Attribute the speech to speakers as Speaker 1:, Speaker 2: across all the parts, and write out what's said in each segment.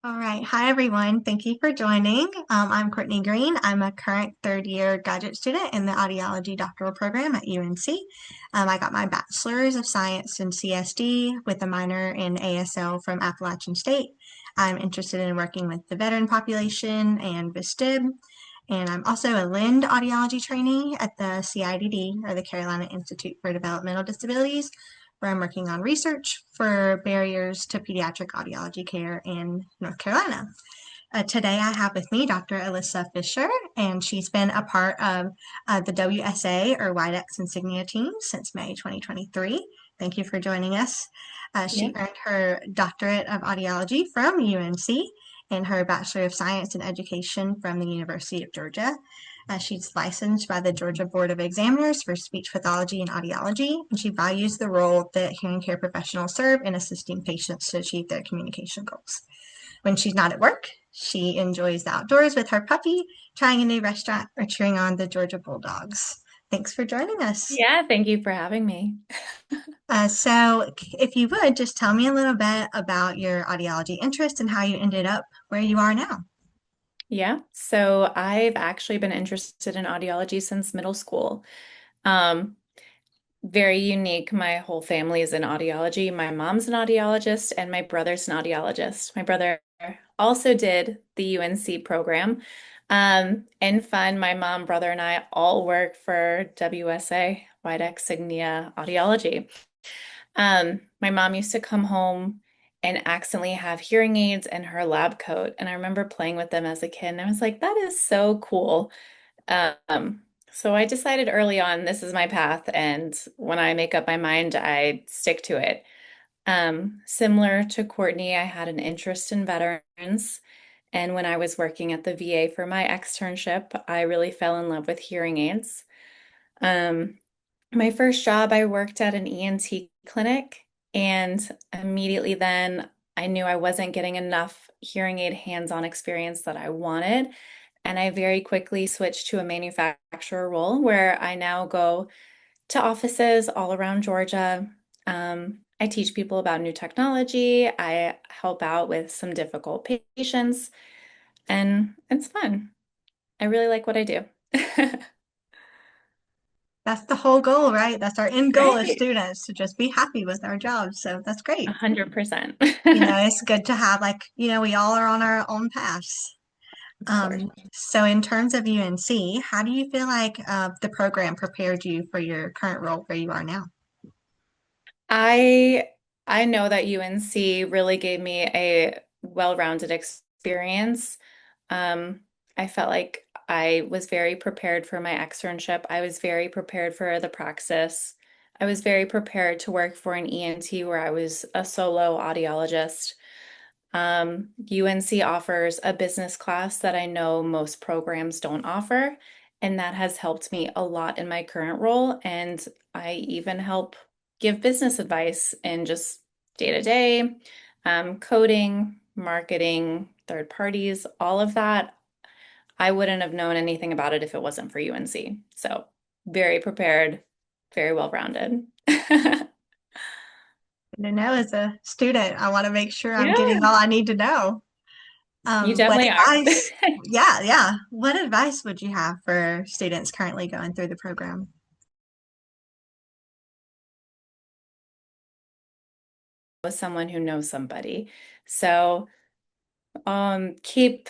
Speaker 1: All right. Hi, everyone. Thank you for joining. I'm Courtney Green. I'm a current third year graduate student in the audiology doctoral program at UNC. I got my bachelor's of science in CSD with a minor in ASL from Appalachian State. I'm interested in working with the veteran population and VSTIB. And I'm also a LIND audiology trainee at the CIDD, or the Carolina Institute for Developmental Disabilities, where I'm working on research for barriers to pediatric audiology care in North Carolina. Today I have with me Doctor Alyssa Fisher, and she's been a part of the WSA or Wydex Insignia team since May 2023. Thank you for joining us.
Speaker 2: Yeah.
Speaker 1: She earned her doctorate of audiology from UNC and her Bachelor of Science in Education from the University of Georgia. She's licensed by the Georgia Board of Examiners for speech pathology and audiology, and she values the role that hearing care professionals serve in assisting patients to achieve their communication goals. When she's not at work, she enjoys the outdoors with her puppy, trying a new restaurant, or cheering on the Georgia Bulldogs. Thanks for joining us.
Speaker 2: Yeah, thank you for having me.
Speaker 1: So, if you would, just tell me a little bit about your audiology interest and how you ended up where you are now.
Speaker 2: Yeah, so I've actually been interested in audiology since middle school. Um, Very unique. My whole family is in audiology. My mom's an audiologist and my brother's an audiologist. My brother also did the UNC program. And fun, my mom, brother, and I all work for WSA, Wydex Insignia Audiology. My mom used to come home and accidentally have hearing aids in her lab coat. And I remember playing with them as a kid, and I was like, that is so cool. So I decided early on, this is my path. And when I make up my mind, I stick to it. Similar to Courtney, I had an interest in veterans. And when I was working at the VA for my externship, I really fell in love with hearing aids. Um, my first job, I worked at an ENT clinic, and immediately then I knew I wasn't getting enough hearing aid hands-on experience that I wanted. And I very quickly switched to a manufacturer role where I now go to offices all around Georgia. I teach people about new technology. I help out with some difficult patients, and it's fun. I really like what I do.
Speaker 1: That's the whole goal, right? That's our end goal as
Speaker 2: Right.
Speaker 1: students to just be happy with our jobs. So that's great.
Speaker 2: 100%.
Speaker 1: It's good to have we all are on our own paths.
Speaker 2: Of course.
Speaker 1: So in terms of UNC, how do you feel like the program prepared you for your current role where you are now?
Speaker 2: I I know that UNC really gave me a well-rounded experience. Um, I felt like I was very prepared for my externship. I was very prepared for the praxis. I was very prepared to work for an ENT where I was a solo audiologist. UNC offers a business class that I know most programs don't offer, and that has helped me a lot in my current role. And I even help give business advice in just day to day, coding, marketing, third parties, all of that. I wouldn't have known anything about it if it wasn't for UNC. So, very prepared, very well-rounded.
Speaker 1: To know as a student, I want to make sure I'm
Speaker 2: Yeah,
Speaker 1: getting all I need to know.
Speaker 2: you
Speaker 1: What
Speaker 2: definitely are.
Speaker 1: advice? Yeah, yeah. What advice would you have for students currently going through the program?
Speaker 2: With someone who knows somebody. So, keep,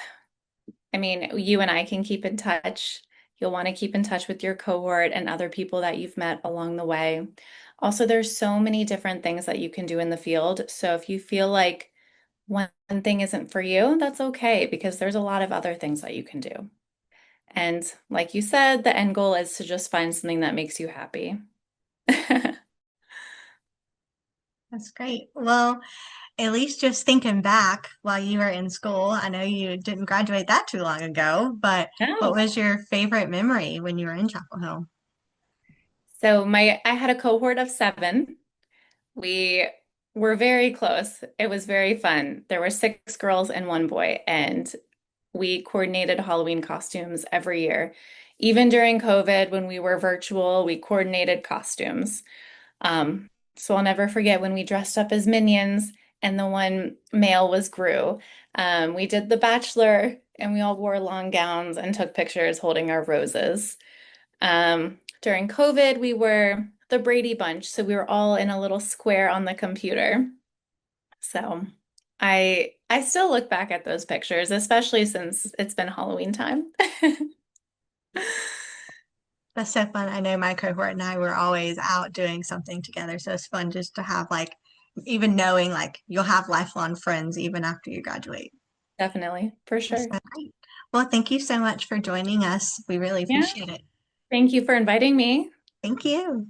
Speaker 2: I mean, you and I can keep in touch. You'll want to keep in touch with your cohort and other people that you've met along the way. Also, there's so many different things that you can do in the field. So if you feel like one thing isn't for you, that's okay because there's a lot of other things that you can do. And like you said, the end goal is to just find something that makes you happy.
Speaker 1: That's great. Well, at least just thinking back while you were in school, I know you didn't graduate that too long ago, but what
Speaker 2: No.
Speaker 1: was your favorite memory when you were in Chapel Hill?
Speaker 2: So I had a cohort of 7. We were very close. It was very fun. There were 6 girls and 1 boy, and we coordinated Halloween costumes every year. Even during COVID, when we were virtual, we coordinated costumes. So I'll never forget when we dressed up as minions and the one male was Gru. We did The Bachelor, and we all wore long gowns and took pictures holding our roses. During COVID, we were the Brady Bunch, so we were all in a little square on the computer. So I still look back at those pictures, especially since it's been Halloween time.
Speaker 1: That's so fun. I know my cohort and I were always out doing something together. So it's fun just to have like, even knowing like you'll have lifelong friends even after you graduate.
Speaker 2: Definitely, for
Speaker 1: That's
Speaker 2: sure.
Speaker 1: so great. Well, thank you so much for joining us. We really
Speaker 2: Yeah.
Speaker 1: appreciate it.
Speaker 2: Thank you for inviting me.
Speaker 1: Thank you.